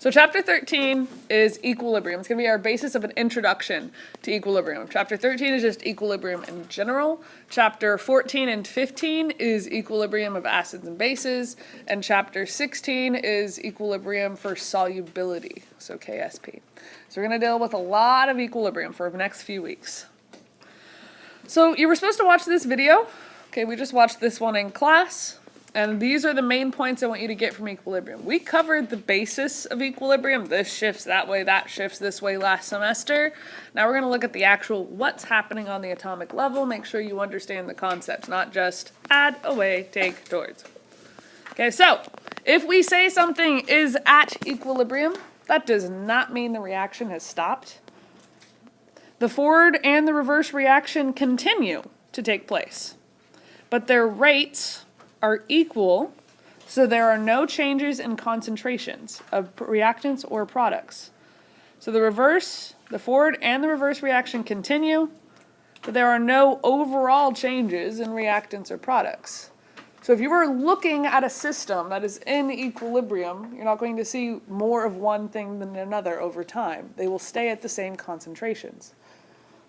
So chapter 13 is equilibrium. It's going to be our basis of an introduction to equilibrium. Chapter 13 is just equilibrium in general. Chapter 14 and 15 is equilibrium of acids and bases. And chapter 16 is equilibrium for solubility, so KSP. So we're going to deal with a lot of equilibrium for the next few weeks. So you were supposed to watch this video. Okay, we just watched this one in class. And these are the main points I want you to get from equilibrium. We covered the basis of equilibrium. This shifts that way, that shifts this way last semester. Now we're going to look at the actual what's happening on the atomic level. Make sure you understand the concepts, not just add, away, take, towards. Okay, so if we say something is at equilibrium, that does not mean the reaction has stopped. The forward and the reverse reaction continue to take place, but their rates are equal, so there are no changes in concentrations of reactants or products. So the forward and the reverse reaction continue, but there are no overall changes in reactants or products. So if you were looking at a system that is in equilibrium, you're not going to see more of one thing than another over time. They will stay at the same concentrations.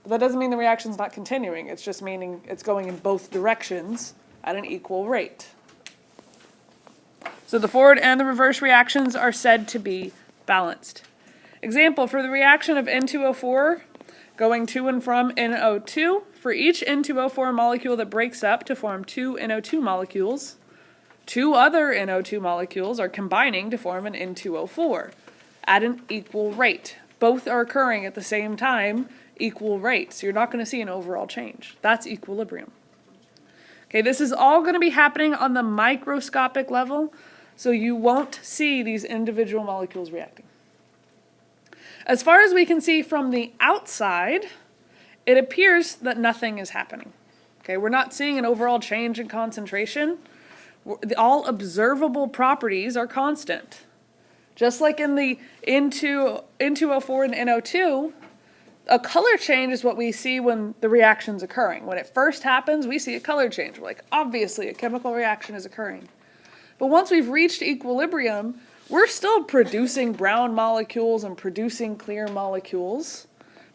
But that doesn't mean the reaction's not continuing. It's just meaning it's going in both directions at an equal rate. So the forward and the reverse reactions are said to be balanced. Example, for the reaction of N2O4 going to and from NO2, for each N2O4 molecule that breaks up to form two NO2 molecules, two other NO2 molecules are combining to form an N2O4 at an equal rate. Both are occurring at the same time, equal rates. So you're not going to see an overall change. That's equilibrium. Okay, this is all going to be happening on the microscopic level, so you won't see these individual molecules reacting. As far as we can see from the outside, it appears that nothing is happening. Okay, we're not seeing an overall change in concentration. All observable properties are constant. Just like in the N2O4 and NO2, a color change is what we see when the reaction's occurring. When it first happens, we see a color change. We're like, obviously, a chemical reaction is occurring. But once we've reached equilibrium, we're still producing brown molecules and producing clear molecules,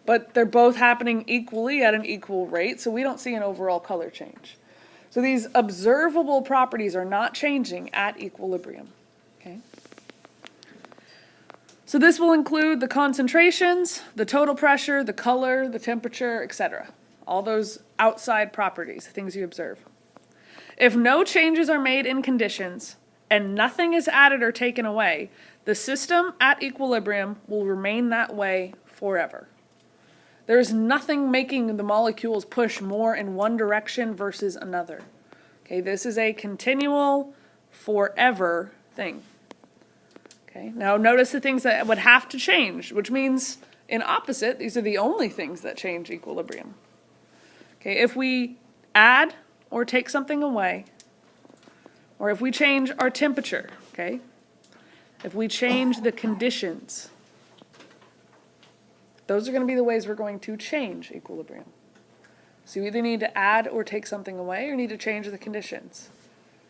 but they're both happening equally at an equal rate, so we don't see an overall color change. So these observable properties are not changing at equilibrium. Okay? So this will include the concentrations, the total pressure, the color, the temperature, etc. All those outside properties, things you observe. If no changes are made in conditions and nothing is added or taken away, the system at equilibrium will remain that way forever. There's nothing making the molecules push more in one direction versus another. Okay, this is a continual, forever thing. Okay, now notice the things that would have to change, which means in opposite, these are the only things that change equilibrium. Okay, if we add or take something away, or if we change our temperature, okay, if we change the conditions, those are going to be the ways we're going to change equilibrium. So you either need to add or take something away, or you need to change the conditions.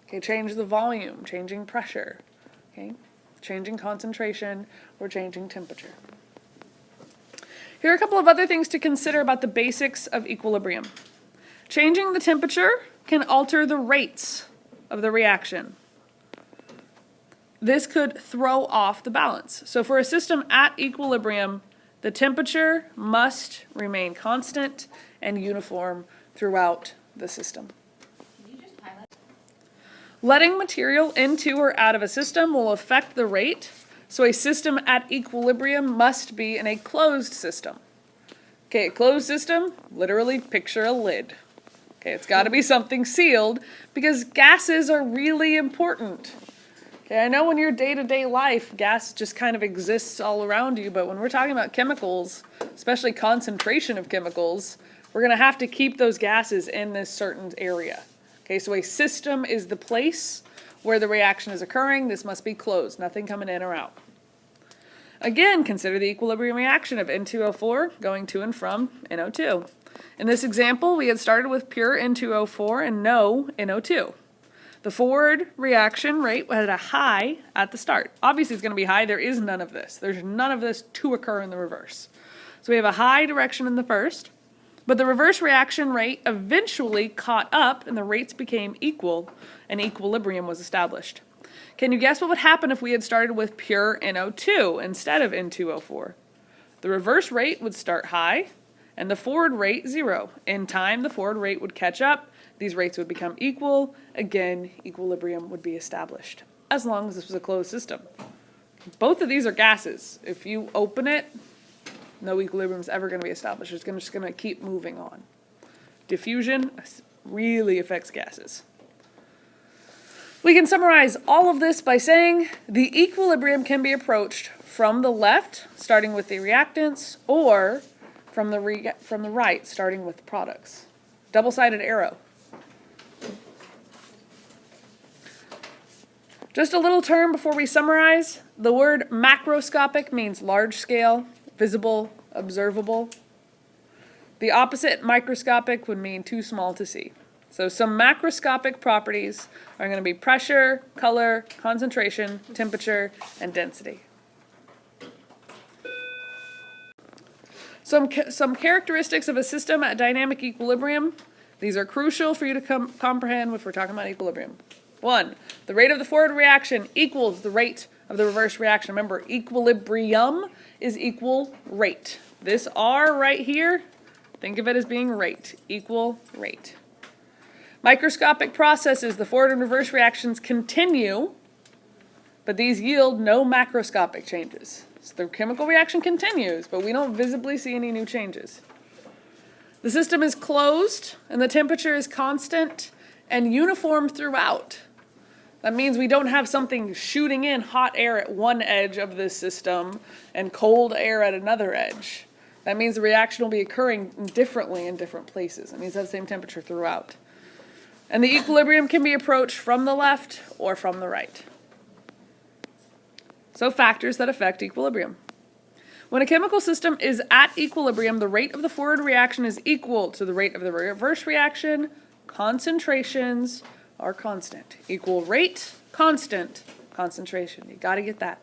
Okay, change the volume, changing pressure, okay, changing concentration, or changing temperature. Here are a couple of other things to consider about the basics of equilibrium. Changing the temperature can alter the rates of the reaction. This could throw off the balance. So for a system at equilibrium, the temperature must remain constant and uniform throughout the system. Letting material into or out of a system will affect the rate, so a system at equilibrium must be in a closed system. Okay, a closed system, literally picture a lid. Okay, it's got to be something sealed because gases are really important. Okay, I know in your day-to-day life, gas just kind of exists all around you, but when we're talking about chemicals, especially concentration of chemicals, we're going to have to keep those gases in this certain area. Okay, so a system is the place where the reaction is occurring. This must be closed, nothing coming in or out. Again, consider the equilibrium reaction of N2O4 going to and from NO2. In this example, we had started with pure N2O4 and no NO2. The forward reaction rate had a high at the start. Obviously it's going to be high. There is none of this. There's none of this to occur in the reverse. So we have a high direction in the first, but the reverse reaction rate eventually caught up and the rates became equal and equilibrium was established. Can you guess what would happen if we had started with pure NO2 instead of N2O4? The reverse rate would start high and the forward rate 0. In time, the forward rate would catch up. These rates would become equal. Again, equilibrium would be established, as long as this was a closed system. Both of these are gases. If you open it, no equilibrium is ever going to be established. It's just going to keep moving on. Diffusion really affects gases. We can summarize all of this by saying the equilibrium can be approached from the left, starting with the reactants, or from the right, starting with the products. Double-sided arrow. Just a little term before we summarize. The word macroscopic means large scale, visible, observable. The opposite, microscopic, would mean too small to see. So some macroscopic properties are going to be pressure, color, concentration, temperature, and density. Some characteristics of a system at dynamic equilibrium. These are crucial for you to comprehend if we're talking about equilibrium. 1, the rate of the forward reaction equals the rate of the reverse reaction. Remember, equilibrium is equal rate. This R right here, think of it as being rate, equal rate. Microscopic processes, the forward and reverse reactions continue, but these yield no macroscopic changes. So the chemical reaction continues, but we don't visibly see any new changes. The system is closed, and the temperature is constant and uniform throughout. That means we don't have something shooting in hot air at one edge of this system and cold air at another edge. That means the reaction will be occurring differently in different places. It means to have the same temperature throughout. And the equilibrium can be approached from the left or from the right. So factors that affect equilibrium. When a chemical system is at equilibrium, the rate of the forward reaction is equal to the rate of the reverse reaction. Concentrations are constant. Equal rate, constant, concentration. You got to get that.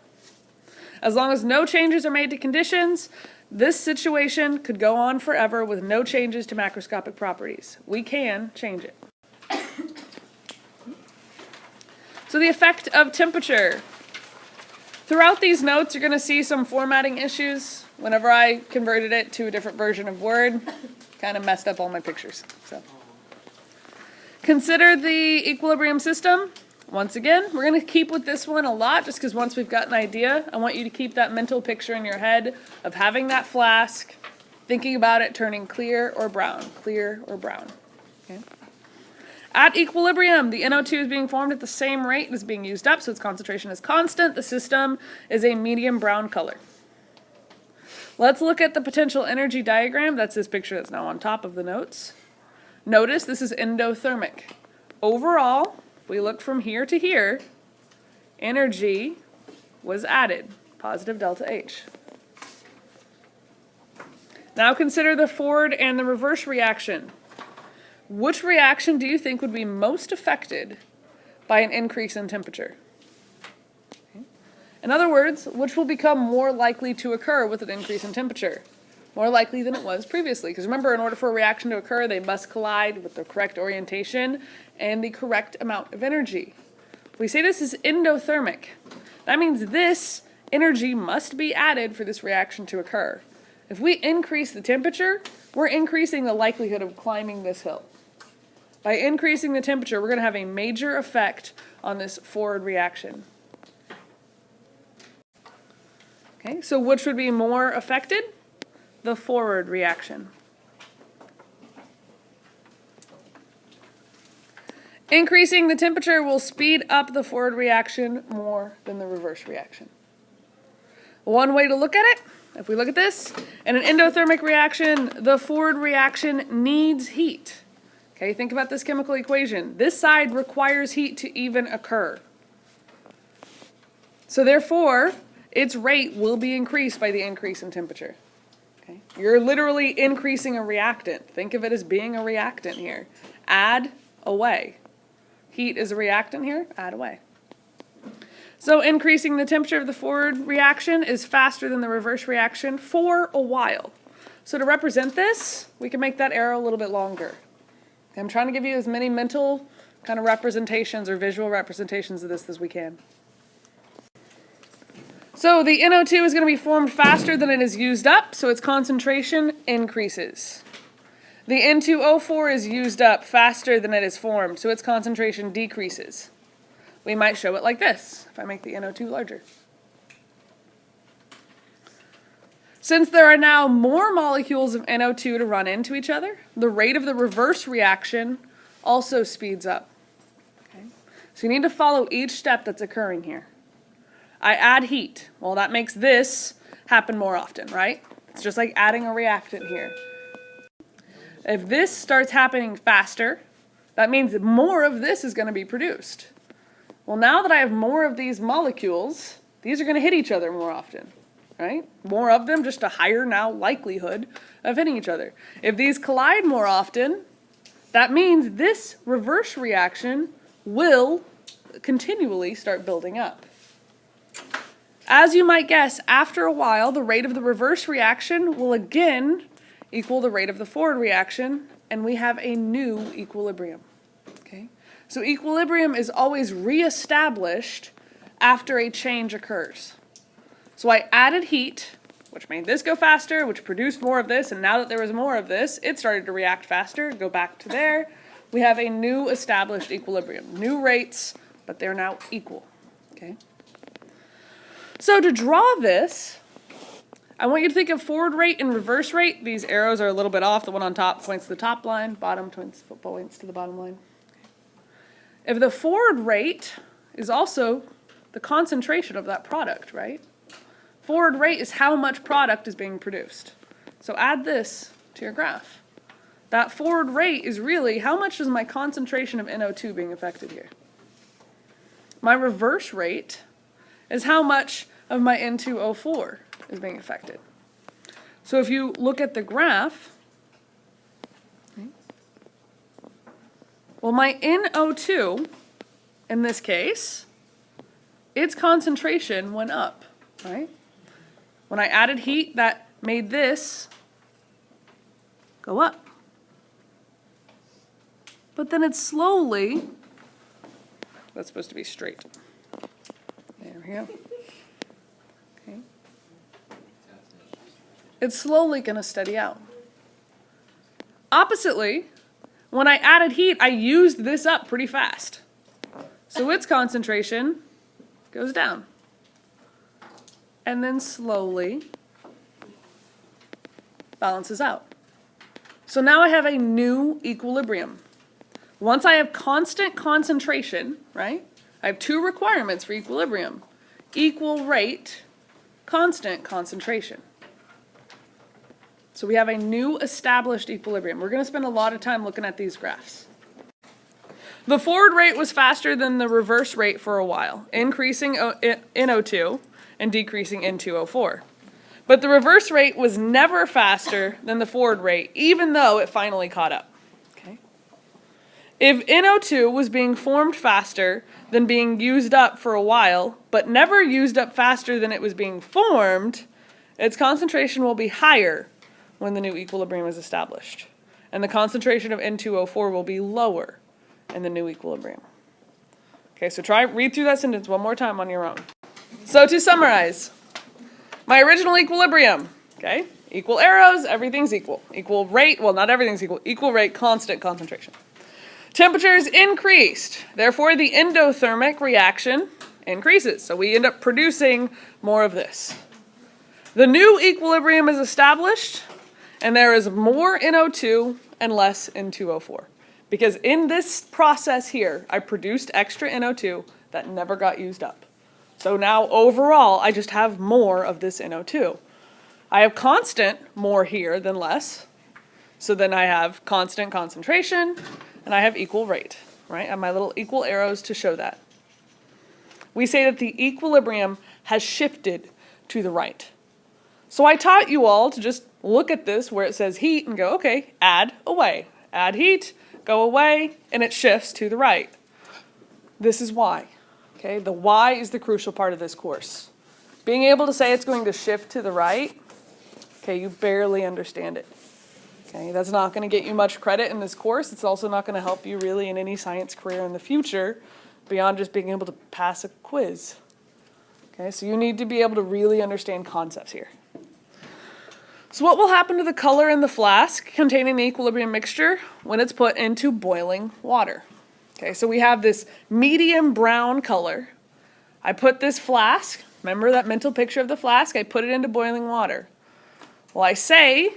As long as no changes are made to conditions, this situation could go on forever with no changes to macroscopic properties. We can change it. So the effect of temperature. Throughout these notes, you're going to see some formatting issues. Whenever I converted it to a different version of Word, kind of messed up all my pictures. So, consider the equilibrium system. Once again, we're going to keep with this one a lot just because once we've got an idea, I want you to keep that mental picture in your head of having that flask, thinking about it turning clear or brown. Clear or brown. Okay. At equilibrium, the NO2 is being formed at the same rate as being used up, so its concentration is constant. The system is a medium brown color. Let's look at the potential energy diagram. That's this picture that's now on top of the notes. Notice this is endothermic. Overall, if we look from here to here, energy was added, positive delta H. Now consider the forward and the reverse reaction. Which reaction do you think would be most affected by an increase in temperature? Okay. In other words, which will become more likely to occur with an increase in temperature? More likely than it was previously. Because remember, in order for a reaction to occur, they must collide with the correct orientation and the correct amount of energy. We say this is endothermic. That means this energy must be added for this reaction to occur. If we increase the temperature, we're increasing the likelihood of climbing this hill. By increasing the temperature, we're going to have a major effect on this forward reaction. Okay, so which would be more affected? The forward reaction. Increasing the temperature will speed up the forward reaction more than the reverse reaction. One way to look at it, if we look at this, in an endothermic reaction, the forward reaction needs heat. Okay, think about this chemical equation. This side requires heat to even occur. So therefore, its rate will be increased by the increase in temperature. Okay? You're literally increasing a reactant. Think of it as being a reactant here. Add away. Heat is a reactant here, add away. So increasing the temperature of the forward reaction is faster than the reverse reaction for a while. So to represent this, we can make that arrow a little bit longer. I'm trying to give you as many mental kind of representations or visual representations of this as we can. So the NO2 is going to be formed faster than it is used up, so its concentration increases. The N2O4 is used up faster than it is formed, so its concentration decreases. We might show it like this, if I make the NO2 larger. Since there are now more molecules of NO2 to run into each other, the rate of the reverse reaction also speeds up. Okay? So you need to follow each step that's occurring here. I add heat. Well, that makes this happen more often, right? It's just like adding a reactant here. If this starts happening faster, that means that more of this is going to be produced. Well, now that I have more of these molecules, these are going to hit each other more often, right? More of them, just a higher now likelihood of hitting each other. If these collide more often, that means this reverse reaction will continually start building up. As you might guess, after a while, the rate of the reverse reaction will again equal the rate of the forward reaction, and we have a new equilibrium. Okay? So equilibrium is always reestablished after a change occurs. So I added heat, which made this go faster, which produced more of this, and now that there was more of this, it started to react faster, go back to there. We have a new established equilibrium. New rates, but they're now equal. Okay? So to draw this, I want you to think of forward rate and reverse rate. These arrows are a little bit off. The one on top points to the top line, bottom points to the bottom line. If the forward rate is also the concentration of that product, right? Forward rate is how much product is being produced. So add this to your graph. That forward rate is really how much is my concentration of NO2 being affected here. My reverse rate is how much of my N2O4 is being affected. So if you look at the graph, well, my NO2, in this case, its concentration went up, right? When I added heat, that made this go up. But then it's slowly, that's supposed to be straight. There we go. Okay. It's slowly going to steady out. Oppositely, when I added heat, I used this up pretty fast. So its concentration goes down. And then slowly balances out. So now I have a new equilibrium. Once I have constant concentration, right? I have two requirements for equilibrium. Equal rate, constant concentration. So we have a new established equilibrium. We're going to spend a lot of time looking at these graphs. The forward rate was faster than the reverse rate for a while, increasing NO2 and decreasing N2O4. But the reverse rate was never faster than the forward rate, even though it finally caught up. Okay? If NO2 was being formed faster than being used up for a while, but never used up faster than it was being formed, its concentration will be higher when the new equilibrium is established. And the concentration of N2O4 will be lower in the new equilibrium. Okay, so read through that sentence one more time on your own. So to summarize, my original equilibrium, okay, equal arrows, everything's equal. Equal rate, well, not everything's equal. Equal rate, constant concentration. Temperatures increased, therefore the endothermic reaction increases. So we end up producing more of this. The new equilibrium is established, and there is more NO2 and less N2O4. Because in this process here, I produced extra NO2 that never got used up. So now overall, I just have more of this NO2. I have constant more here than less. So then I have constant concentration, and I have equal rate, right? I have my little equal arrows to show that. We say that the equilibrium has shifted to the right. So I taught you all to just look at this where it says heat and go, okay, add away. Add heat, go away, and it shifts to the right. This is why. Okay, the why is the crucial part of this course. Being able to say it's going to shift to the right, okay, you barely understand it. Okay, that's not going to get you much credit in this course. It's also not going to help you really in any science career in the future beyond just being able to pass a quiz. Okay, so you need to be able to really understand concepts here. So what will happen to the color in the flask containing the equilibrium mixture when it's put into boiling water? Okay, so we have this medium brown color. I put this flask, remember that mental picture of the flask? I put it into boiling water. Well, I say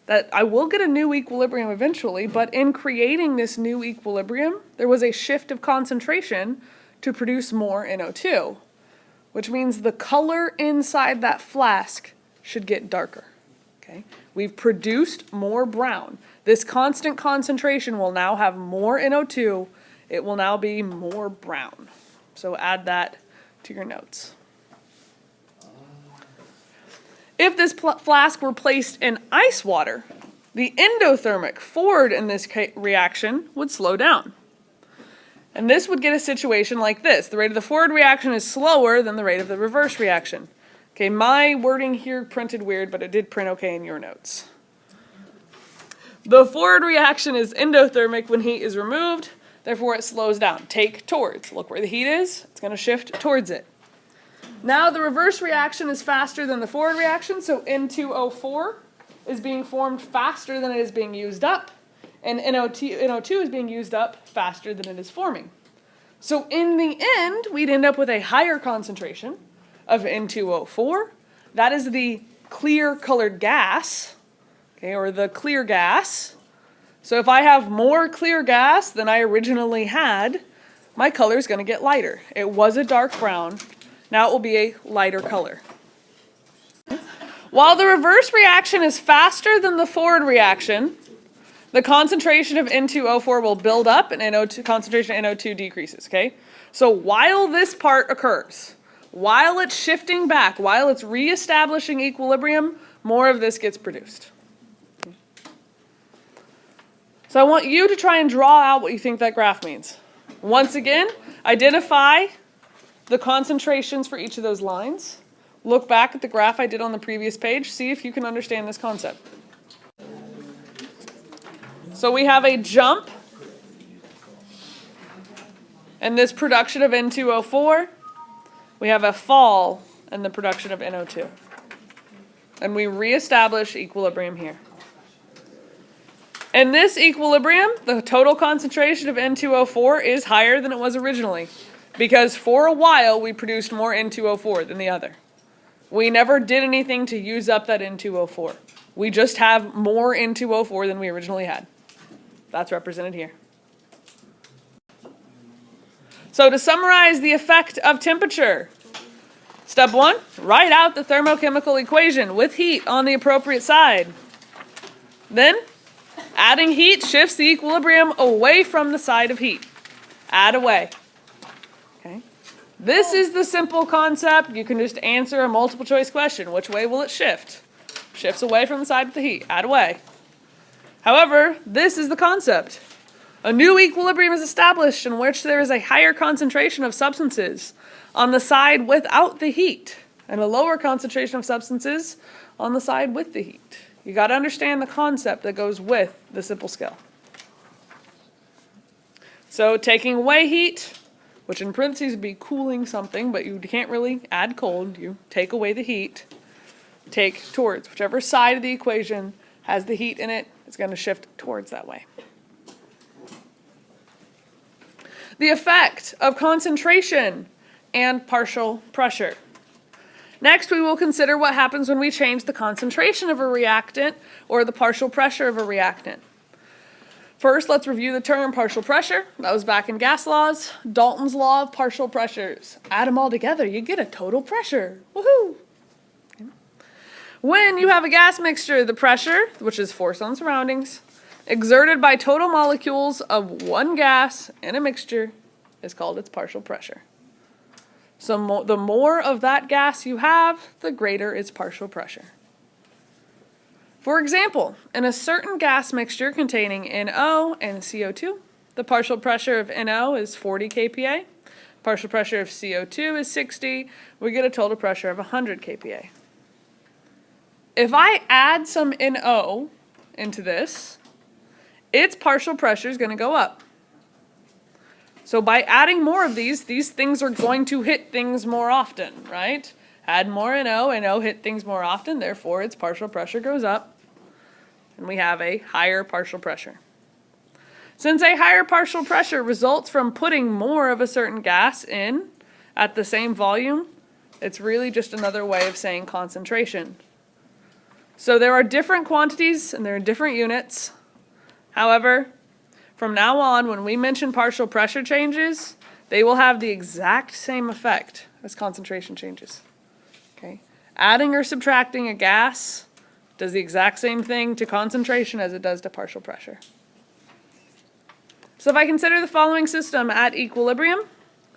that I will get a new equilibrium eventually, but in creating this new equilibrium, there was a shift of concentration to produce more NO2, which means the color inside that flask should get darker. Okay? We've produced more brown. This constant concentration will now have more NO2. It will now be more brown. So add that to your notes. If this flask were placed in ice water, the endothermic forward in this reaction would slow down. And this would get a situation like this. The rate of the forward reaction is slower than the rate of the reverse reaction. Okay, my wording here printed weird, but it did print okay in your notes. The forward reaction is endothermic when heat is removed, therefore it slows down. Take towards. Look where the heat is, it's going to shift towards it. Now the reverse reaction is faster than the forward reaction, so N2O4 is being formed faster than it is being used up, and NO2 is being used up faster than it is forming. So in the end, we'd end up with a higher concentration of N2O4. That is the clear colored gas, okay, or the clear gas. So if I have more clear gas than I originally had, my color is going to get lighter. It was a dark brown. Now it will be a lighter color. While the reverse reaction is faster than the forward reaction, the concentration of N2O4 will build up and concentration of NO2 decreases, okay? So while this part occurs, while it's shifting back, while it's reestablishing equilibrium, more of this gets produced. So I want you to try and draw out what you think that graph means. Once again, identify the concentrations for each of those lines. Look back at the graph I did on the previous page. See if you can understand this concept. So we have a jump in this production of N2O4. We have a fall in the production of NO2. And we reestablish equilibrium here. In this equilibrium, the total concentration of N2O4 is higher than it was originally, because for a while we produced more N2O4 than the other. We never did anything to use up that N2O4. We just have more N2O4 than we originally had. That's represented here. So to summarize the effect of temperature, step 1, write out the thermochemical equation with heat on the appropriate side. Then, adding heat shifts the equilibrium away from the side of heat. Add away. Okay. This is the simple concept. You can just answer a multiple choice question. Which way will it shift? Shifts away from the side of the heat. Add away. However, this is the concept. A new equilibrium is established in which there is a higher concentration of substances on the side without the heat and a lower concentration of substances on the side with the heat. You got to understand the concept that goes with the simple scale. So taking away heat, which in parentheses would be cooling something, but you can't really add cold. You take away the heat, take towards. Whichever side of the equation has the heat in it, it's going to shift towards that way. The effect of concentration and partial pressure. Next, we will consider what happens when we change the concentration of a reactant or the partial pressure of a reactant. First, let's review the term partial pressure. That was back in gas laws. Dalton's law of partial pressures. Add them all together, you get a total pressure. Woohoo! Okay. When you have a gas mixture, the pressure, which is force on surroundings, exerted by total molecules of one gas in a mixture, is called its partial pressure. So the more of that gas you have, the greater its partial pressure. For example, in a certain gas mixture containing NO and CO2, the partial pressure of NO is 40 kPa Partial pressure of CO2 is 60. We get a total pressure of 100 kPa. If I add some NO into this, its partial pressure is going to go up. So by adding more of these things are going to hit things more often, right? Add more NO hit things more often, therefore its partial pressure goes up, and we have a higher partial pressure. Since a higher partial pressure results from putting more of a certain gas in at the same volume, it's really just another way of saying concentration. So there are different quantities and there are different units. However, from now on, when we mention partial pressure changes, they will have the exact same effect as concentration changes. Okay? Adding or subtracting a gas does the exact same thing to concentration as it does to partial pressure. So if I consider the following system at equilibrium,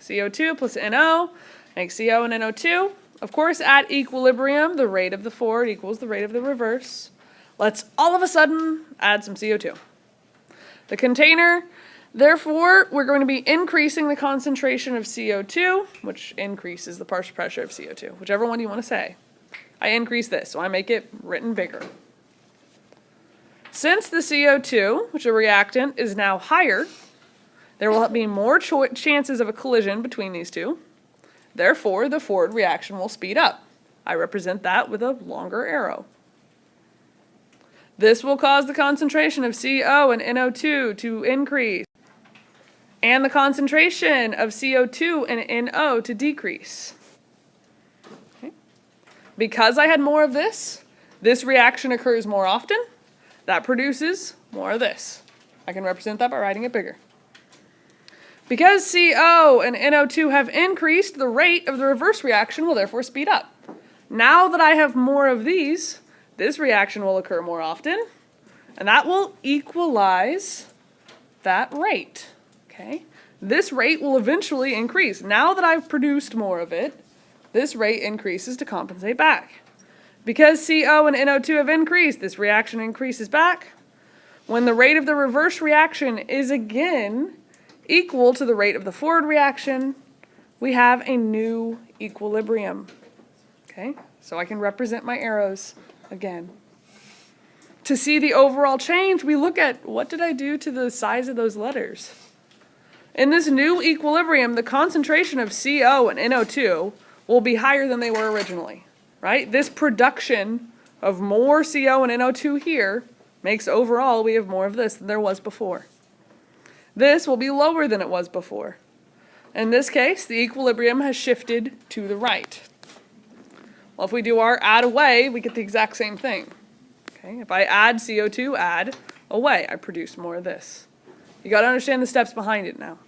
CO2 plus NO makes CO and NO2. Of course, at equilibrium, the rate of the forward equals the rate of the reverse. Let's all of a sudden add some CO2. The container, therefore, we're going to be increasing the concentration of CO2, which increases the partial pressure of CO2, whichever one you want to say. I increase this, so I make it written bigger. Since the CO2, which is a reactant, is now higher, there will be more chances of a collision between these two. Therefore, the forward reaction will speed up. I represent that with a longer arrow. This will cause the concentration of CO and NO2 to increase, and the concentration of CO2 and NO to decrease. Okay. Because I had more of this reaction occurs more often. That produces more of this. I can represent that by writing it bigger. Because CO and NO2 have increased, the rate of the reverse reaction will therefore speed up. Now that I have more of these, this reaction will occur more often, and that will equalize that rate. Okay? This rate will eventually increase. Now that I've produced more of it, this rate increases to compensate back. Because CO and NO2 have increased, this reaction increases back. When the rate of the reverse reaction is again equal to the rate of the forward reaction, we have a new equilibrium. Okay? So I can represent my arrows again. To see the overall change, we look at what did I do to the size of those letters. In this new equilibrium, the concentration of CO and NO2 will be higher than they were originally. Right? This production of more CO and NO2 here makes overall we have more of this than there was before. This will be lower than it was before. In this case, the equilibrium has shifted to the right. Well, if we do our add away, we get the exact same thing. Okay? If I add CO2, add away, I produce more of this. You got to understand the steps behind it now.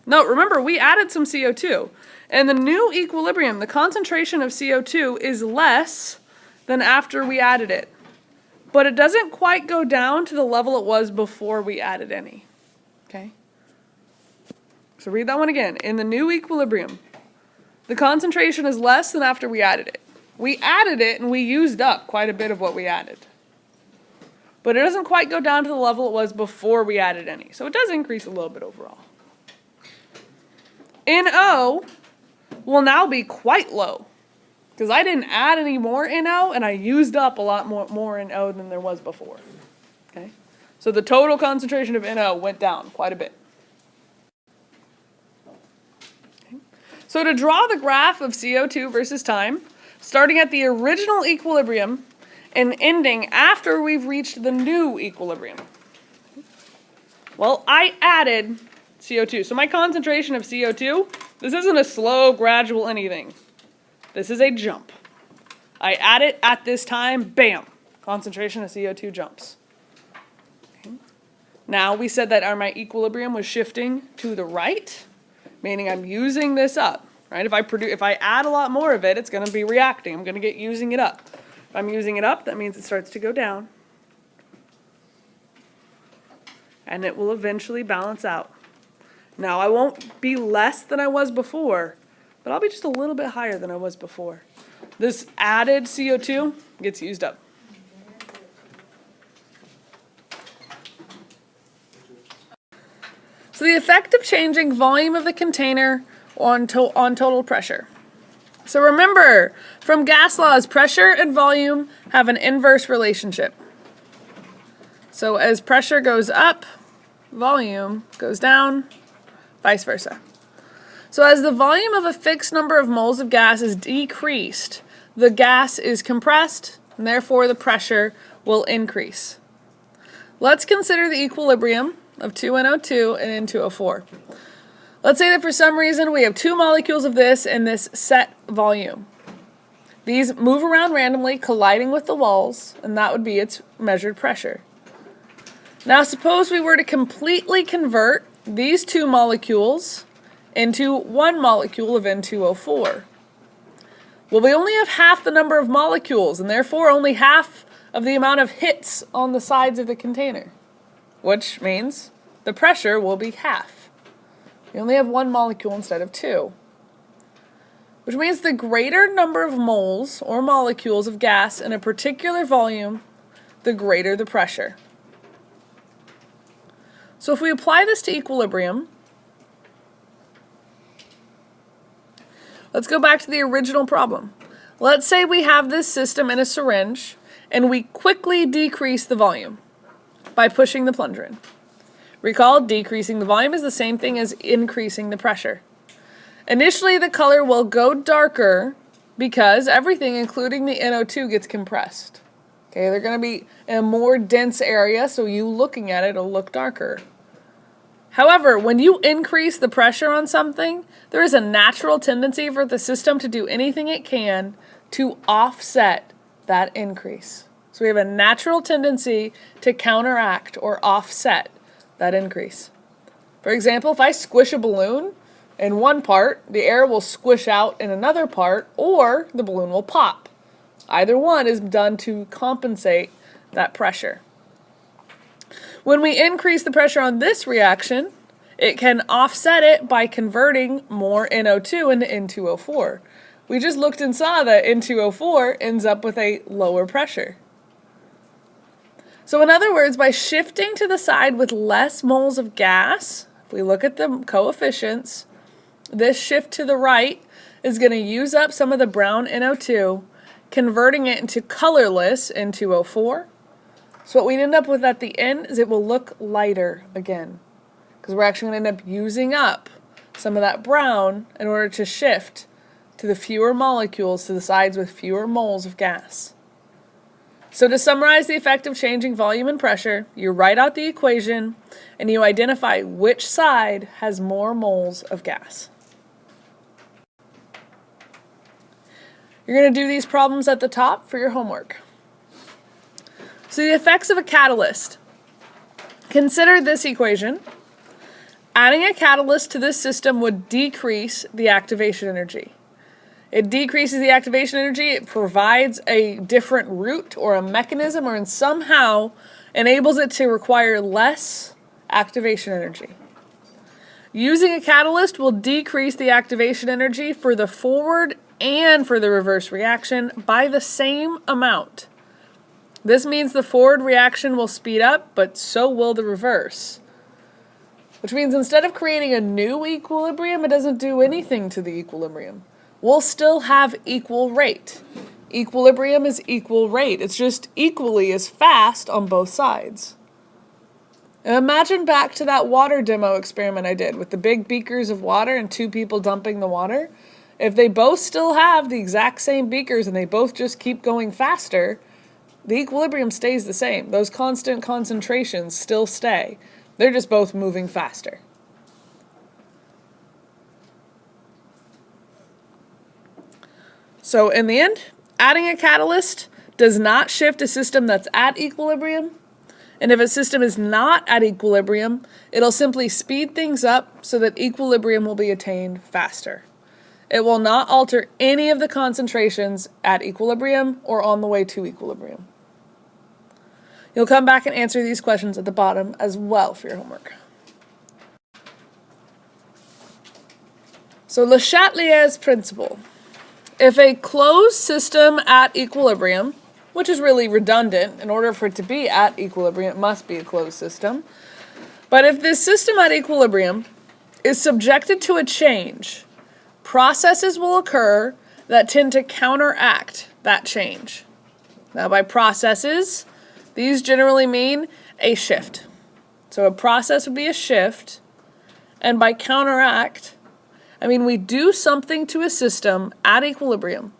No, remember, we added some CO2. In the new equilibrium, the concentration of CO2 is less than after we added it. But it doesn't quite go down to the level it was before we added any. Okay? So read that one again. In the new equilibrium, the concentration is less than after we added it. We added it and we used up quite a bit of what we added. But it doesn't quite go down to the level it was before we added any. So it does increase a little bit overall. NO will now be quite low because I didn't add any more NO and I used up a lot more NO than there was before. Okay? So the total concentration of NO went down quite a bit. Okay. So to draw the graph of CO2 versus time, starting at the original equilibrium and ending after we've reached the new equilibrium. Well, I added CO2. So my concentration of CO2, this isn't a slow, gradual anything. This is a jump. I add it at this time, bam, concentration of CO2 jumps. Okay. Now we said that my equilibrium was shifting to the right, meaning I'm using this up. Right? If I add a lot more of it, it's going to be reacting. I'm going to get using it up. If I'm using it up, that means it starts to go down. And it will eventually balance out. Now, I won't be less than I was before, but I'll be just a little bit higher than I was before. This added CO2 gets used up. So the effect of changing volume of the container on total pressure. So remember, from gas laws, pressure and volume have an inverse relationship. So as pressure goes up, volume goes down, vice versa. So as the volume of a fixed number of moles of gas is decreased, the gas is compressed, and therefore the pressure will increase. Let's consider the equilibrium of 2NO2 and N2O4. Let's say that for some reason we have two molecules of this in this set volume. These move around randomly, colliding with the walls, and that would be its measured pressure. Now suppose we were to completely convert these two molecules into one molecule of N2O4. Well, we only have half the number of molecules, and therefore only half of the amount of hits on the sides of the container, which means the pressure will be half. We only have one molecule instead of two, which means the greater number of moles or molecules of gas in a particular volume, the greater the pressure. So if we apply this to equilibrium, let's go back to the original problem. Let's say we have this system in a syringe and we quickly decrease the volume by pushing the plunger in. Recall, decreasing the volume is the same thing as increasing the pressure. Initially, the color will go darker because everything, including the NO2, gets compressed. Okay, they're going to be in a more dense area, so you looking at it will look darker. However, when you increase the pressure on something, there is a natural tendency for the system to do anything it can to offset that increase. So we have a natural tendency to counteract or offset that increase. For example, if I squish a balloon in one part, the air will squish out in another part, or the balloon will pop. Either one is done to compensate that pressure. When we increase the pressure on this reaction, it can offset it by converting more NO2 into N2O4. We just looked and saw that N2O4 ends up with a lower pressure. So in other words, by shifting to the side with less moles of gas, if we look at the coefficients, this shift to the right is going to use up some of the brown NO2, converting it into colorless N2O4. So what we end up with at the end is it will look lighter again, because we're actually going to end up using up some of that brown in order to shift to the fewer molecules to the sides with fewer moles of gas. So to summarize the effect of changing volume and pressure, you write out the equation and you identify which side has more moles of gas. You're going to do these problems at the top for your homework. So the effects of a catalyst. Consider this equation. Adding a catalyst to this system would decrease the activation energy. It decreases the activation energy, it provides a different route or a mechanism, or somehow enables it to require less activation energy. Using a catalyst will decrease the activation energy for the forward and for the reverse reaction by the same amount. This means the forward reaction will speed up, but so will the reverse. Which means instead of creating a new equilibrium, it doesn't do anything to the equilibrium. We'll still have equal rate. Equilibrium is equal rate. It's just equally as fast on both sides. And imagine back to that water demo experiment I did with the big beakers of water and two people dumping the water. If they both still have the exact same beakers and they both just keep going faster, the equilibrium stays the same. Those constant concentrations still stay. They're just both moving faster. So in the end, adding a catalyst does not shift a system that's at equilibrium. And if a system is not at equilibrium, it'll simply speed things up so that equilibrium will be attained faster. It will not alter any of the concentrations at equilibrium or on the way to equilibrium. You'll come back and answer these questions at the bottom as well for your homework. So Le Chatelier's principle. If a closed system at equilibrium, which is really redundant, in order for it to be at equilibrium, it must be a closed system, But if this system at equilibrium is subjected to a change, processes will occur that tend to counteract that change. Now, by processes, these generally mean a shift. So a process would be a shift, and by counteract, I mean we do something to a system at equilibrium.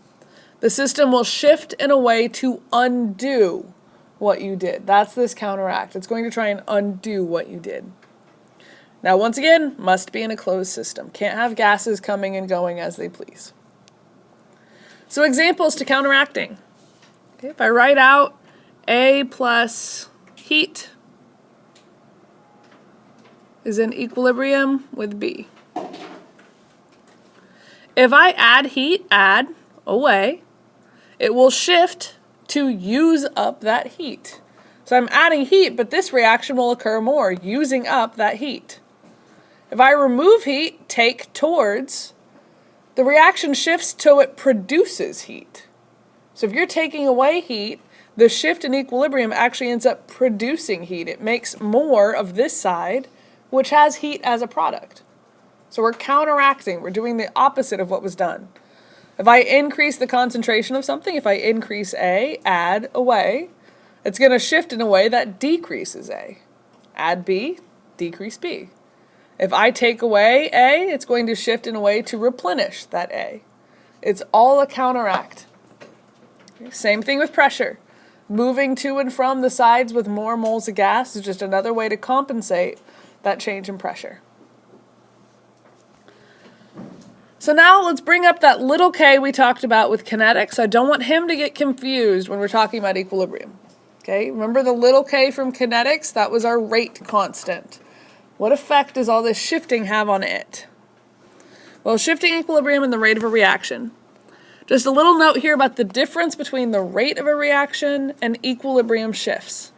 The system will shift in a way to undo what you did. That's this counteract. It's going to try and undo what you did. Now, once again, must be in a closed system. Can't have gases coming and going as they please. So examples to counteracting. Okay, if I write out A plus heat is in equilibrium with B. If I add heat, add away, it will shift to use up that heat. So I'm adding heat, but this reaction will occur more, using up that heat. If I remove heat, take towards, the reaction shifts till it produces heat. So if you're taking away heat, the shift in equilibrium actually ends up producing heat. It makes more of this side, which has heat as a product. So we're counteracting. We're doing the opposite of what was done. If I increase the concentration of something, if I increase A, add away, it's going to shift in a way that decreases A. Add B, decrease B. If I take away A, it's going to shift in a way to replenish that A. It's all a counteract. Same thing with pressure. Moving to and from the sides with more moles of gas is just another way to compensate that change in pressure. So now let's bring up that little k we talked about with kinetics. I don't want him to get confused when we're talking about equilibrium. Okay, remember the little k from kinetics? That was our rate constant. What effect does all this shifting have on it? Well, shifting equilibrium and the rate of a reaction. Just a little note here about the difference between the rate of a reaction and equilibrium shifts.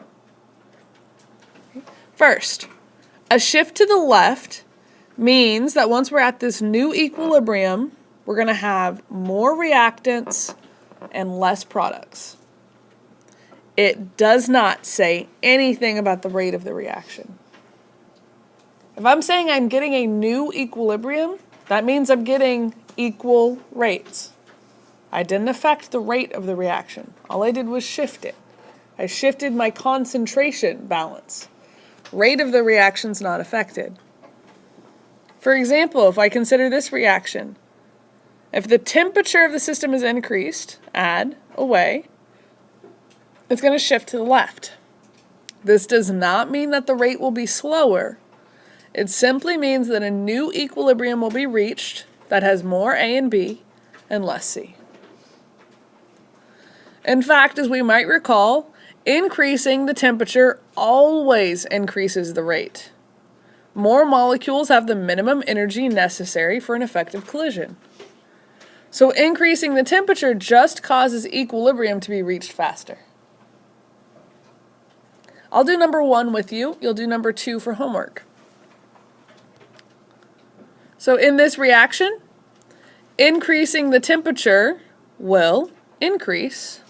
First, a shift to the left means that once we're at this new equilibrium, we're going to have more reactants and less products. It does not say anything about the rate of the reaction. If I'm saying I'm getting a new equilibrium, that means I'm getting equal rates. I didn't affect the rate of the reaction. All I did was shift it. I shifted my concentration balance. Rate of the reaction's not affected. For example, if I consider this reaction, if the temperature of the system is increased, add away, it's going to shift to the left. This does not mean that the rate will be slower. It simply means that a new equilibrium will be reached that has more A and B and less C. In fact, as we might recall, increasing the temperature always increases the rate. More molecules have the minimum energy necessary for an effective collision. So increasing the temperature just causes equilibrium to be reached faster. I'll do number 1 with you. You'll do number 2 for homework. So in this reaction, increasing the temperature will increase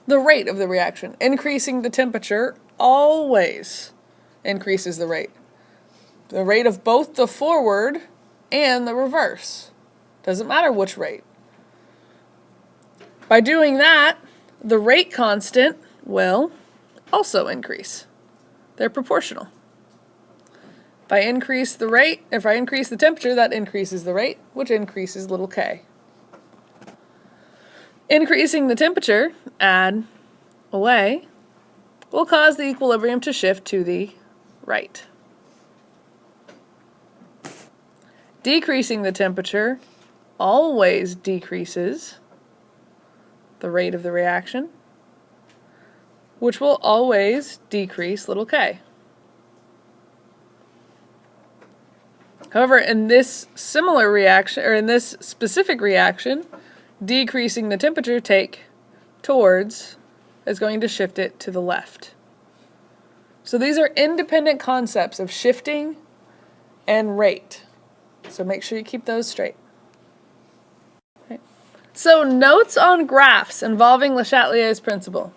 the rate of the reaction. Increasing the temperature always increases the rate. The rate of both the forward and the reverse. Doesn't matter which rate. By doing that, the rate constant will also increase. They're proportional. If I increase the temperature, that increases the rate, which increases little k. Increasing the temperature, add away, will cause the equilibrium to shift to the right. Decreasing the temperature always decreases the rate of the reaction, which will always decrease little k. However, in this similar reaction, or in this specific reaction, decreasing the temperature take towards is going to shift it to the left. So these are independent concepts of shifting and rate. So make sure you keep those straight. Okay. So notes on graphs involving Le Chatelier's principle.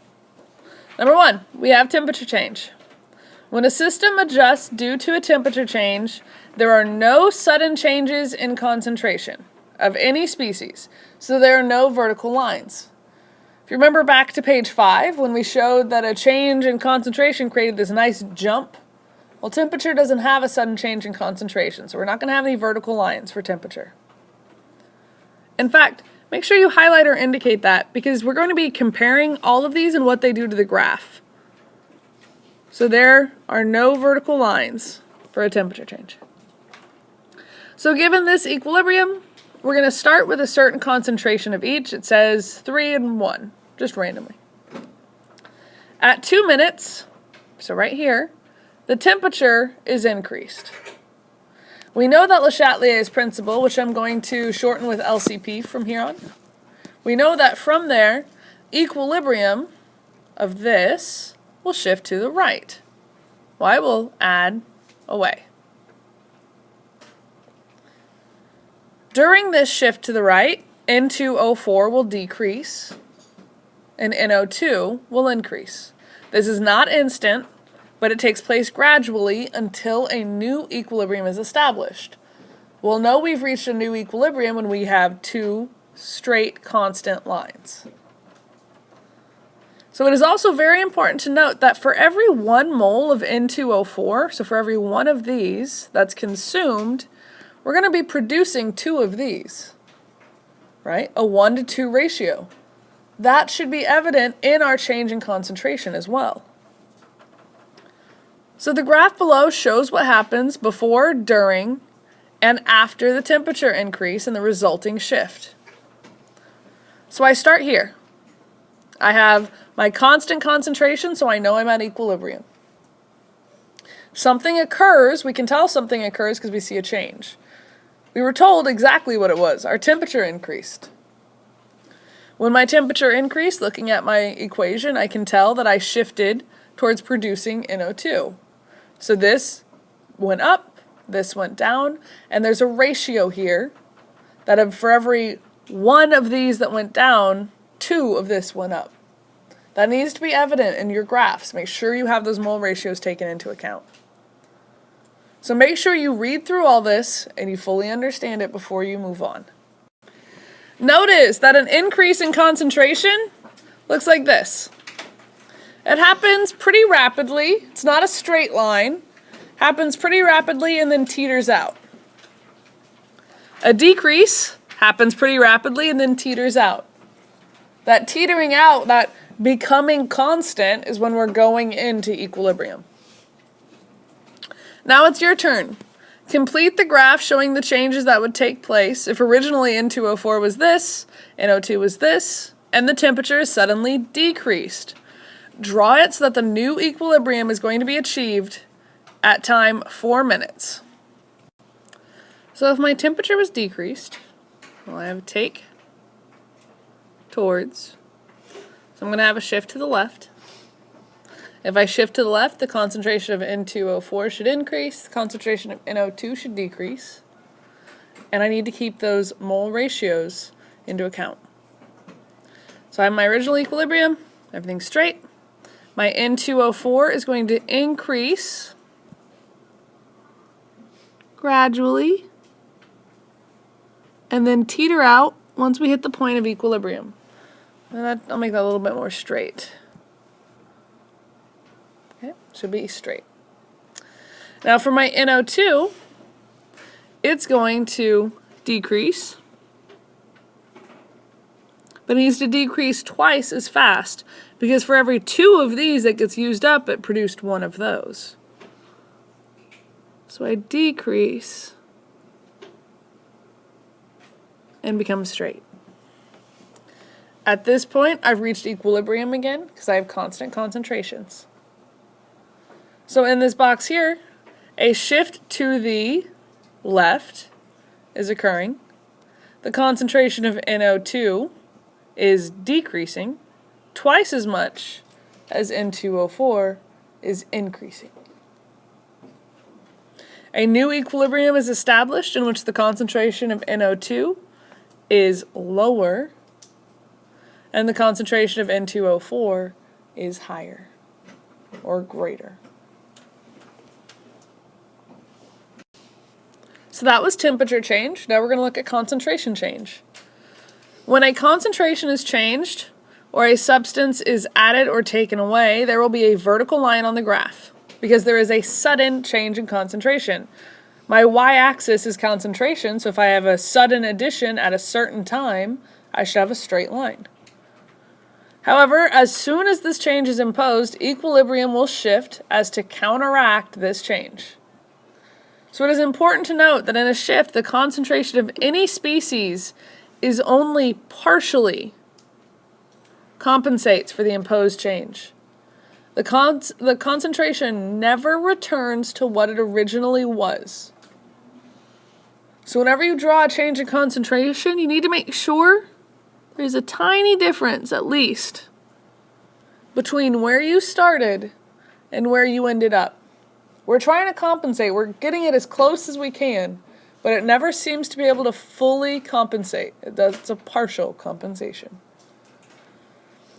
Number 1, we have temperature change. When a system adjusts due to a temperature change, there are no sudden changes in concentration of any species, so there are no vertical lines. If you remember back to page 5, when we showed that a change in concentration created this nice jump, well, temperature doesn't have a sudden change in concentration, so we're not going to have any vertical lines for temperature. In fact, make sure you highlight or indicate that, because we're going to be comparing all of these and what they do to the graph. So there are no vertical lines for a temperature change. So given this equilibrium, we're going to start with a certain concentration of each. It says 3 and 1, just randomly. At 2 minutes, so right here, the temperature is increased. We know that Le Chatelier's principle, which I'm going to shorten with LCP from here on. We know that from there, equilibrium of this will shift to the right. Y will add away. During this shift to the right, N2O4 will decrease and NO2 will increase. This is not instant, but it takes place gradually until a new equilibrium is established. We'll know we've reached a new equilibrium when we have 2 straight constant lines. So it is also very important to note that for every 1 mole of N2O4, so for every one of these that's consumed, we're going to be producing 2 of these, right? A 1-to-2 ratio. That should be evident in our change in concentration as well. So the graph below shows what happens before, during, and after the temperature increase and the resulting shift. So I start here. I have my constant concentration, so I know I'm at equilibrium. Something occurs, we can tell something occurs because we see a change. We were told exactly what it was. Our temperature increased. When my temperature increased, looking at my equation, I can tell that I shifted towards producing NO2. So this went up, this went down, and there's a ratio here that for every 1 of these that went down, 2 of this went up. That needs to be evident in your graphs. Make sure you have those mole ratios taken into account. So make sure you read through all this and you fully understand it before you move on. Notice that an increase in concentration looks like this. It happens pretty rapidly. It's not a straight line. Happens pretty rapidly and then teeters out. A decrease happens pretty rapidly and then teeters out. That teetering out, that becoming constant, is when we're going into equilibrium. Now it's your turn. Complete the graph showing the changes that would take place if originally N2O4 was this, NO2 was this, and the temperature is suddenly decreased. Draw it so that the new equilibrium is going to be achieved at time 4 minutes. So if my temperature was decreased, well, I have a take towards, so I'm going to have a shift to the left. If I shift to the left, the concentration of N2O4 should increase, the concentration of NO2 should decrease, and I need to keep those mole ratios into account. So I have my original equilibrium, everything's straight. My N2O4 is going to increase gradually and then teeter out once we hit the point of equilibrium. And I'll make that a little bit more straight. Okay, should be straight. Now for my NO2, it's going to decrease, but it needs to decrease twice as fast because for every 2 of these that gets used up, it produced 1 of those. So I decrease and become straight. At this point, I've reached equilibrium again because I have constant concentrations. So in this box here, a shift to the left is occurring. The concentration of NO2 is decreasing twice as much as N2O4 is increasing. A new equilibrium is established in which the concentration of NO2 is lower and the concentration of N2O4 is higher or greater. So that was temperature change. Now we're going to look at concentration change. When a concentration is changed, or a substance is added or taken away, there will be a vertical line on the graph because there is a sudden change in concentration. My y-axis is concentration, so if I have a sudden addition at a certain time, I should have a straight line. However, as soon as this change is imposed, equilibrium will shift as to counteract this change. So it is important to note that in a shift, the concentration of any species is only partially compensates for the imposed change. The concentration never returns to what it originally was. So whenever you draw a change in concentration, you need to make sure there's a tiny difference, at least, between where you started and where you ended up. We're trying to compensate. We're getting it as close as we can, but it never seems to be able to fully compensate. It's a partial compensation.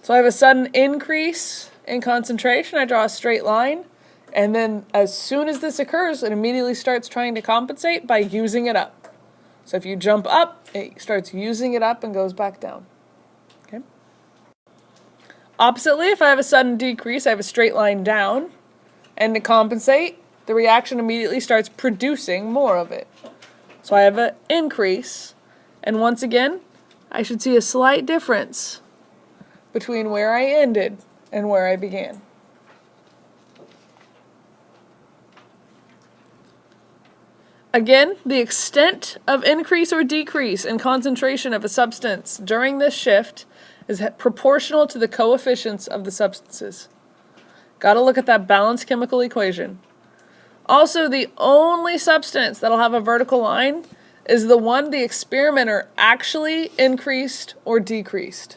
So I have a sudden increase in concentration. I draw a straight line, and then as soon as this occurs, it immediately starts trying to compensate by using it up. So if you jump up, it starts using it up and goes back down. Okay. Oppositely, if I have a sudden decrease, I have a straight line down, and to compensate, the reaction immediately starts producing more of it. So I have an increase, and once again, I should see a slight difference between where I ended and where I began. Again, the extent of increase or decrease in concentration of a substance during this shift is proportional to the coefficients of the substances. Got to look at that balanced chemical equation. Also, the only substance that'll have a vertical line is the one the experimenter actually increased or decreased.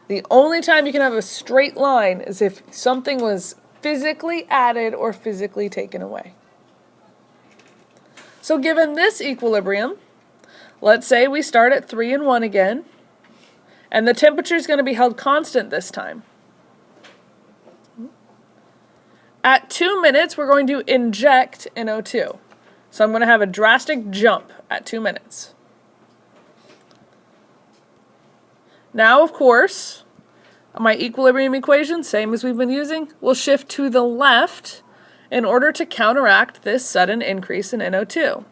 The only time you can have a straight line is if something was physically added or physically taken away. So given this equilibrium, let's say we start at 3 and 1 again, and the temperature is going to be held constant this time. At 2 minutes, we're going to inject NO2. So I'm going to have a drastic jump at 2 minutes. Now, of course, my equilibrium equation, same as we've been using, will shift to the left in order to counteract this sudden increase in NO2.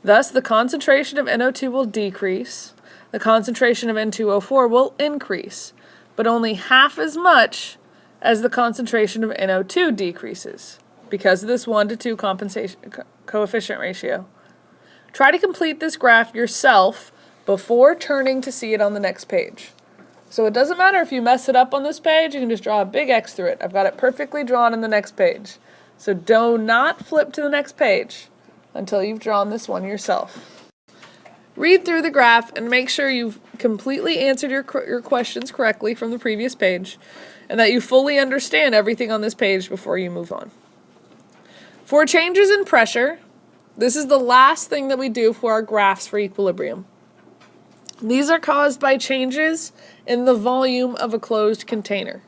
Thus, the concentration of NO2 will decrease, the concentration of N2O4 will increase, but only half as much as the concentration of NO2 decreases because of this 1-to-2 coefficient ratio. Try to complete this graph yourself before turning to see it on the next page. So it doesn't matter if you mess it up on this page, you can just draw a big X through it. I've got it perfectly drawn in the next page. So do not flip to the next page until you've drawn this one yourself. Read through the graph and make sure you've completely answered your questions correctly from the previous page and that you fully understand everything on this page before you move on. For changes in pressure, this is the last thing that we do for our graphs for equilibrium. These are caused by changes in the volume of a closed container.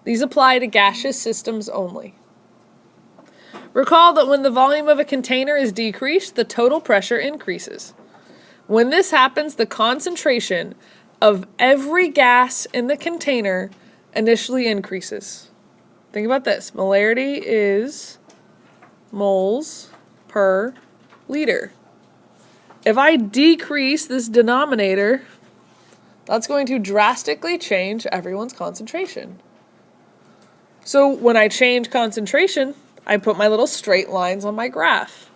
These apply to gaseous systems only. Recall that when the volume of a container is decreased, the total pressure increases. When this happens, the concentration of every gas in the container initially increases. Think about this. Molarity is moles per liter. If I decrease this denominator, that's going to drastically change everyone's concentration. So when I change concentration, I put my little straight lines on my graph.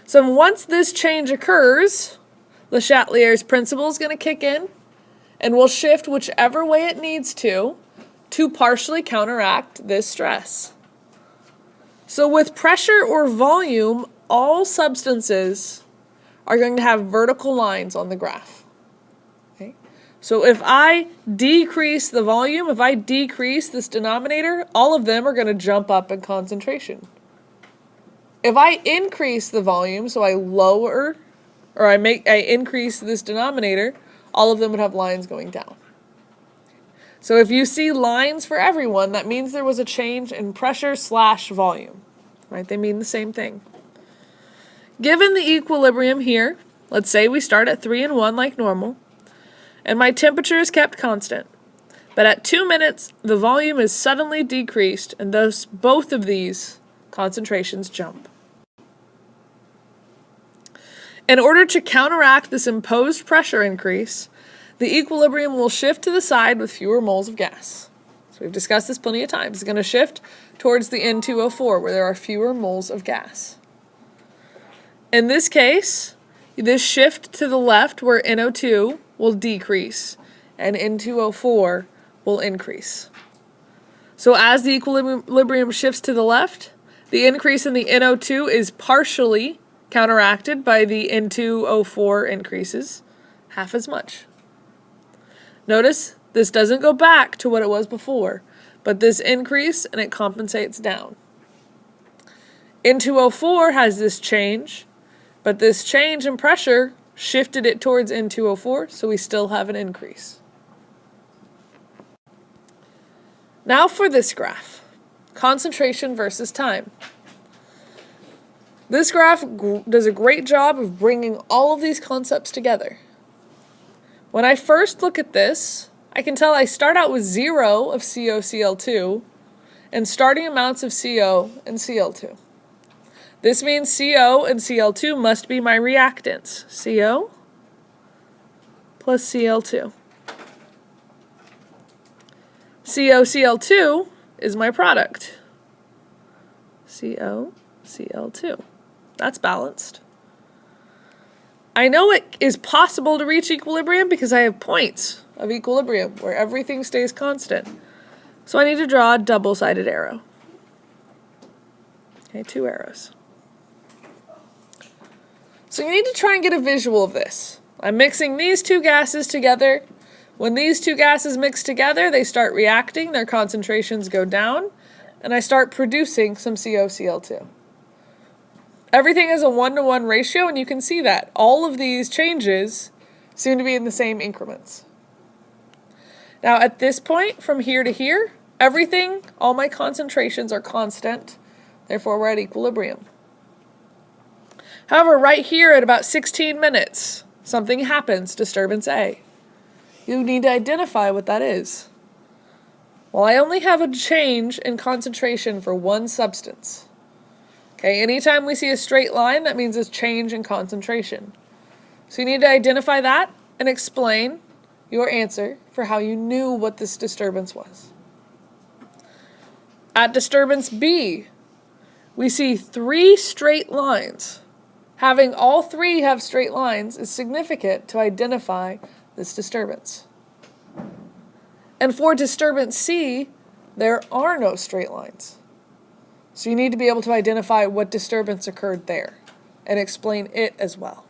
So once this change occurs, Le Chatelier's principle is going to kick in and will shift whichever way it needs to partially counteract this stress. So with pressure or volume, all substances are going to have vertical lines on the graph. Okay? So if I decrease the volume, if I decrease this denominator, all of them are going to jump up in concentration. If I increase the volume, so I lower, or I increase this denominator, all of them would have lines going down. So if you see lines for everyone, that means there was a change in pressure / volume. Right? They mean the same thing. Given the equilibrium here, let's say we start at 3 and 1 like normal, and my temperature is kept constant. But at 2 minutes, the volume is suddenly decreased, and thus both of these concentrations jump. In order to counteract this imposed pressure increase, the equilibrium will shift to the side with fewer moles of gas. So we've discussed this plenty of times. It's going to shift towards the N2O4, where there are fewer moles of gas. In this case, this shift to the left where NO2 will decrease and N2O4 will increase. So as the equilibrium shifts to the left, the increase in the NO2 is partially counteracted by the N2O4 increases half as much. Notice this doesn't go back to what it was before, but this increase and it compensates down. N2O4 has this change, but this change in pressure shifted it towards N2O4, so we still have an increase. Now for this graph, concentration versus time. This graph does a great job of bringing all of these concepts together. When I first look at this, I can tell I start out with 0 of CoCl2 and starting amounts of CO and Cl2. This means CO and Cl2 must be my reactants. CO plus Cl2. CoCl2 is my product. CoCl2. That's balanced. I know it is possible to reach equilibrium because I have points of equilibrium where everything stays constant. So I need to draw a double-sided arrow. Okay, 2 arrows. So you need to try and get a visual of this. I'm mixing these two gases together. When these two gases mix together, they start reacting, their concentrations go down, and I start producing some CoCl2. Everything is a 1-to-1 ratio, and you can see that. All of these changes seem to be in the same increments. Now at this point, from here to here, everything, all my concentrations are constant, therefore we're at equilibrium. However, right here at about 16 minutes, something happens, disturbance A. You need to identify what that is. Well, I only have a change in concentration for one substance. Okay, anytime we see a straight line, that means a change in concentration. So you need to identify that and explain your answer for how you knew what this disturbance was. At disturbance B, we see 3 straight lines. Having all 3 have straight lines is significant to identify this disturbance. And for disturbance C, there are no straight lines. So you need to be able to identify what disturbance occurred there and explain it as well.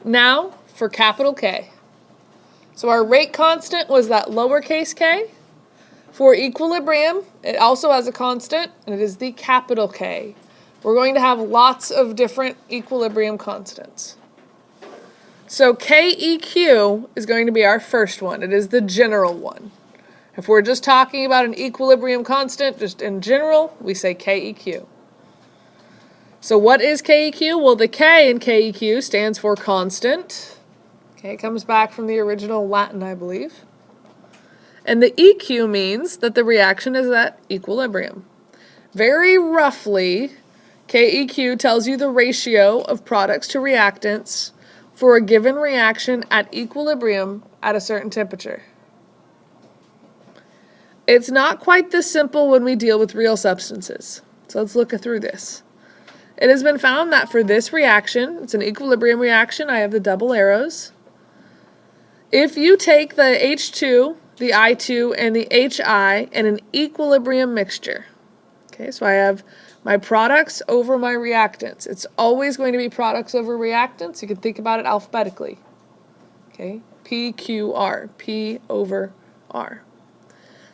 Now for capital K. So our rate constant was that lowercase k. For equilibrium, it also has a constant, and it is the capital K. We're going to have lots of different equilibrium constants. So KEQ is going to be our first one. It is the general one. If we're just talking about an equilibrium constant, just in general, we say KEQ. So what is KEQ? Well, the K in KEQ stands for constant. Okay, it comes back from the original Latin, I believe. And the EQ means that the reaction is at equilibrium. Very roughly, KEQ tells you the ratio of products to reactants for a given reaction at equilibrium at a certain temperature. It's not quite this simple when we deal with real substances. So let's look through this. It has been found that for this reaction, it's an equilibrium reaction, I have the double arrows. If you take the H2, the I2, and the HI in an equilibrium mixture, okay, so I have my products over my reactants. It's always going to be products over reactants. You can think about it alphabetically. Okay, PQR, P over R.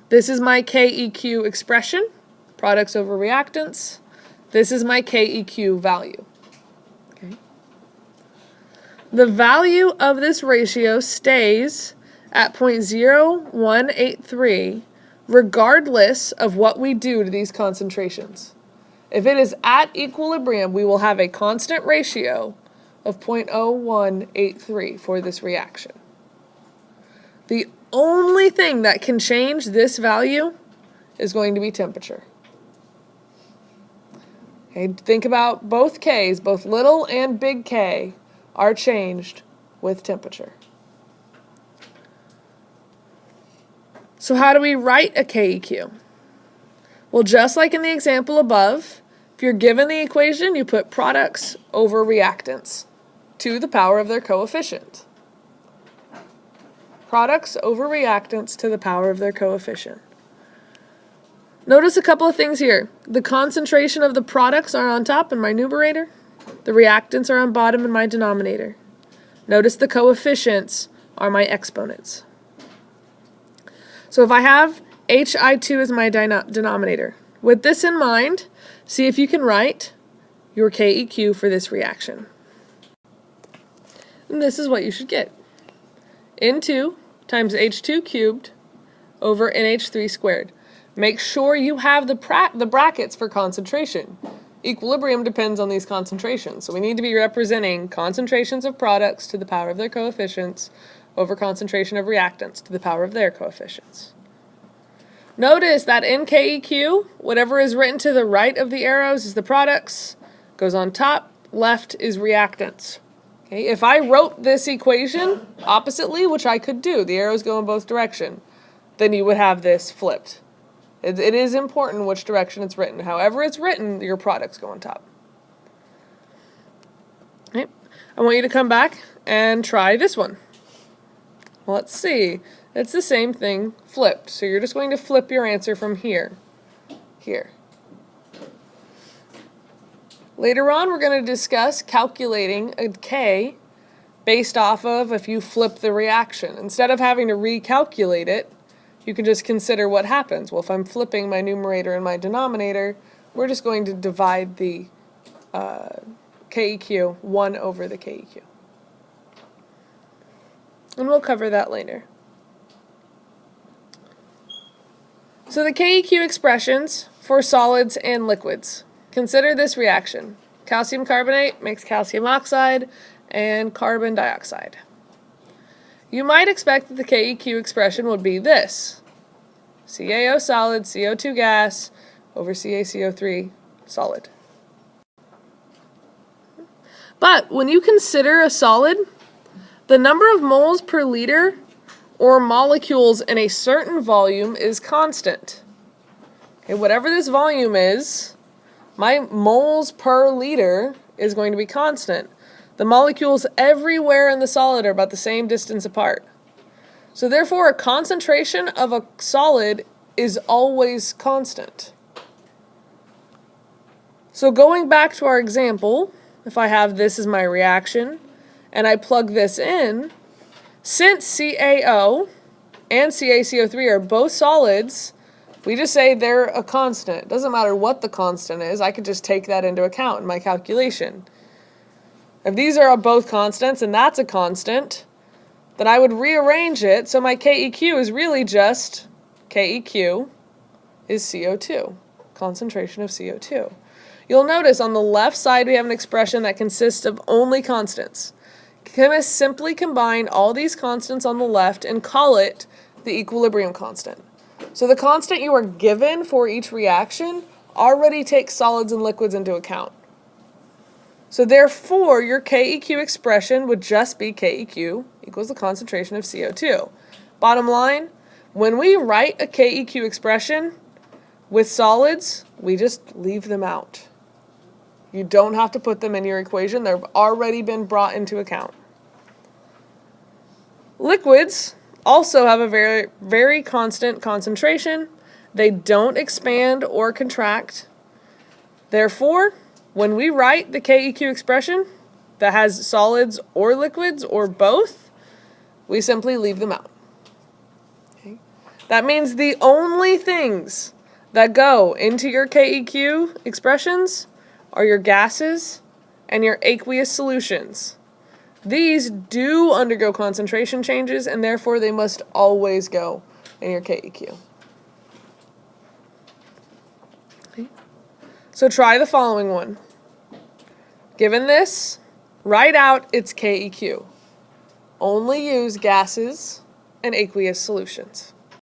This is my KEQ expression, products over reactants. This is my KEQ value. Okay. The value of this ratio stays at 0.0183 regardless of what we do to these concentrations. If it is at equilibrium, we will have a constant ratio of 0.0183 for this reaction. The only thing that can change this value is going to be temperature. Okay, think about both K's, both little and big K, are changed with temperature. So how do we write a KEQ? Well, just like in the example above, if you're given the equation, you put products over reactants to the power of their coefficient. Products over reactants to the power of their coefficient. Notice a couple of things here. The concentration of the products are on top in my numerator. The reactants are on bottom in my denominator. Notice the coefficients are my exponents. So if I have HI2 as my denominator, with this in mind, see if you can write your KEQ for this reaction. And this is what you should get. N2 times H2 cubed over NH3 squared. Make sure you have the brackets for concentration. Equilibrium depends on these concentrations, so we need to be representing concentrations of products to the power of their coefficients over concentration of reactants to the power of their coefficients. Notice that in KEQ, whatever is written to the right of the arrows is the products, goes on top, left is reactants. Okay, if I wrote this equation oppositely, which I could do, the arrows go in both directions, then you would have this flipped. It is important which direction it's written. However it's written, your products go on top. Okay. I want you to come back and try this one. Well, let's see. It's the same thing flipped. So you're just going to flip your answer from here. Here. Later on, we're going to discuss calculating a K based off of if you flip the reaction. Instead of having to recalculate it, you can just consider what happens. Well, if I'm flipping my numerator and my denominator, we're just going to divide the KEQ 1 over the KEQ. And we'll cover that later. So the KEQ expressions for solids and liquids. Consider this reaction. Calcium carbonate makes calcium oxide and carbon dioxide. You might expect that the KEQ expression would be this. CaO solid, CO2 gas, over CaCO3 solid. But when you consider a solid, the number of moles per liter or molecules in a certain volume is constant. Okay, whatever this volume is, my moles per liter is going to be constant. The molecules everywhere in the solid are about the same distance apart. So therefore, a concentration of a solid is always constant. So going back to our example, if I have this as my reaction, and I plug this in, since CaO and CaCO3 are both solids, we just say they're a constant. It doesn't matter what the constant is, I could just take that into account in my calculation. If these are both constants and that's a constant, then I would rearrange it so my KEQ is really just KEQ is CO2, concentration of CO2. You'll notice on the left side we have an expression that consists of only constants. Chemists simply combine all these constants on the left and call it the equilibrium constant. So the constant you are given for each reaction already takes solids and liquids into account. So therefore, your KEQ expression would just be KEQ equals the concentration of CO2. Bottom line, when we write a KEQ expression with solids, we just leave them out. You don't have to put them in your equation. They've already been brought into account. Liquids also have a very, very constant concentration. They don't expand or contract. Therefore, when we write the KEQ expression that has solids or liquids or both, we simply leave them out. Okay? That means the only things that go into your KEQ expressions are your gases and your aqueous solutions. These do undergo concentration changes, and therefore they must always go in your KEQ. Okay. So try the following one. Given this, write out its KEQ. Only use gases and aqueous solutions.